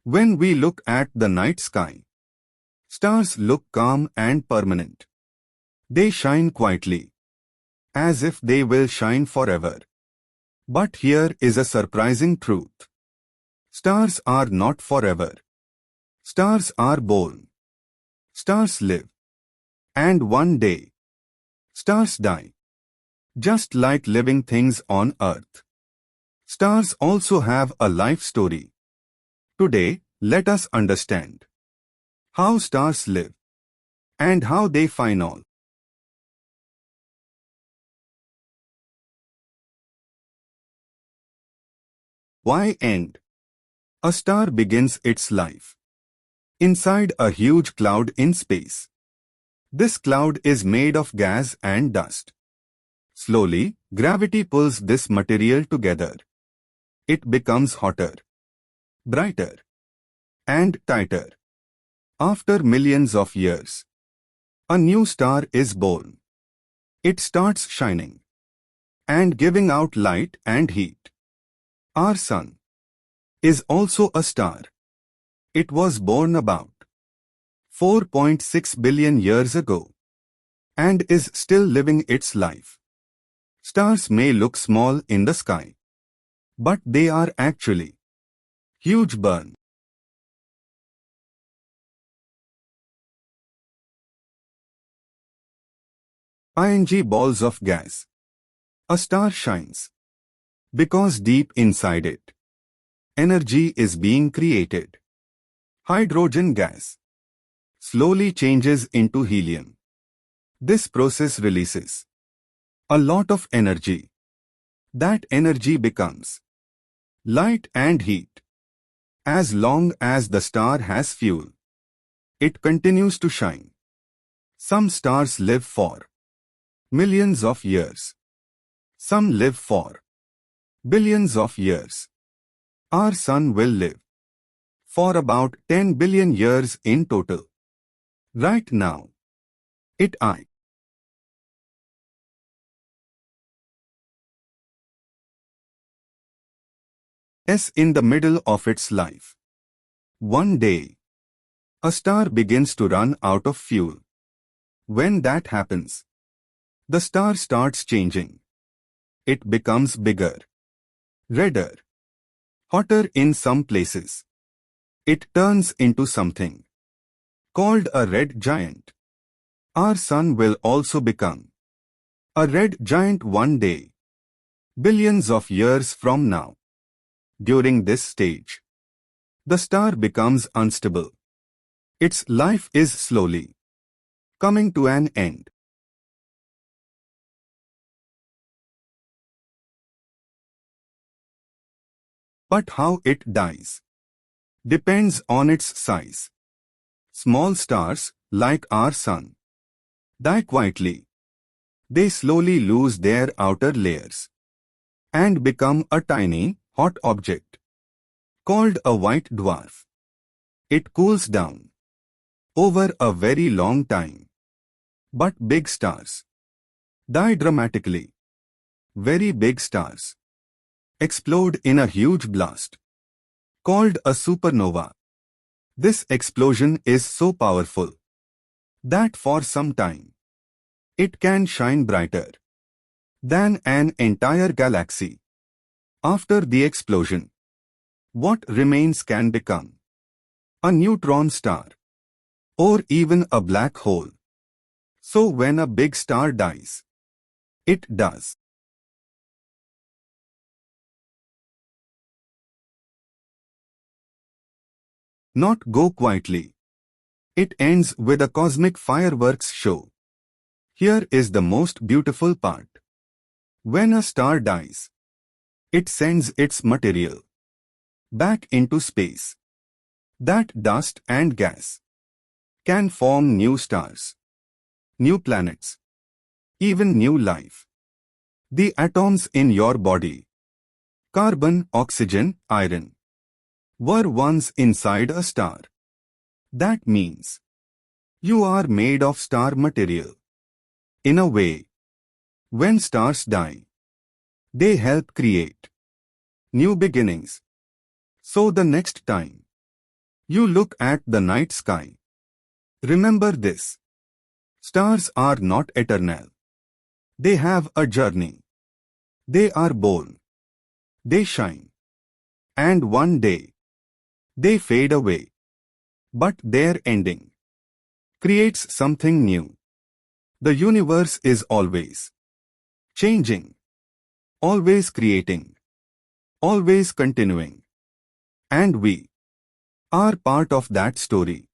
When we look at the night sky, stars look calm and permanent. They shine quietly, as if they will shine forever. But here is a surprising truth. Stars are not forever. Stars are born. Stars live. And one day, stars die. Just like living things on Earth. Stars also have a life story. Today, let us understand how stars live and how they final. Why end? A star begins its life inside a huge cloud in space. This cloud is made of gas and dust. Slowly, gravity pulls this material together. It becomes hotter, brighter, and tighter. After millions of years, a new star is born. It starts shining and giving out light and heat. Our Sun is also a star. It was born about 4.6 billion years ago and is still living its life. Stars may look small in the sky, but they are actually huge burn. ING balls of gas. A star shines because deep inside it, energy is being created. Hydrogen gas slowly changes into helium. This process releases a lot of energy. That energy becomes light and heat. As long as the star has fuel, it continues to shine. Some stars live for millions of years. Some live for billions of years. Our Sun will live for about 10 billion years in total. Right now, it is in the middle of its life. One day, a star begins to run out of fuel. When that happens, the star starts changing. It becomes bigger, redder, hotter in some places. It turns into something called a red giant. Our Sun will also become a red giant one day, billions of years from now. During this stage, the star becomes unstable. Its life is slowly coming to an end. But how it dies depends on its size. Small stars, like our Sun, die quietly. They slowly lose their outer layers and become a tiny, hot object called a white dwarf. It cools down over a very long time. But big stars die dramatically. Very big stars explode in a huge blast called a supernova. This explosion is so powerful that for some time it can shine brighter than an entire galaxy. After the explosion, what remains can become a neutron star or even a black hole. So when a big star dies, it does not go quietly. It ends with a cosmic fireworks show. Here is the most beautiful part. When a star dies, it sends its material back into space. That dust and gas can form new stars, new planets, even new life. The atoms in your body, carbon, oxygen, iron, were once inside a star. That means you are made of star material. In a way, when stars die, they help create new beginnings. So the next time You look at the night sky. Remember this. Stars are not eternal. They have a journey. They are born. They shine. And one day, they fade away. But their ending creates something new. The universe is always changing, always creating, always continuing. And we are part of that story.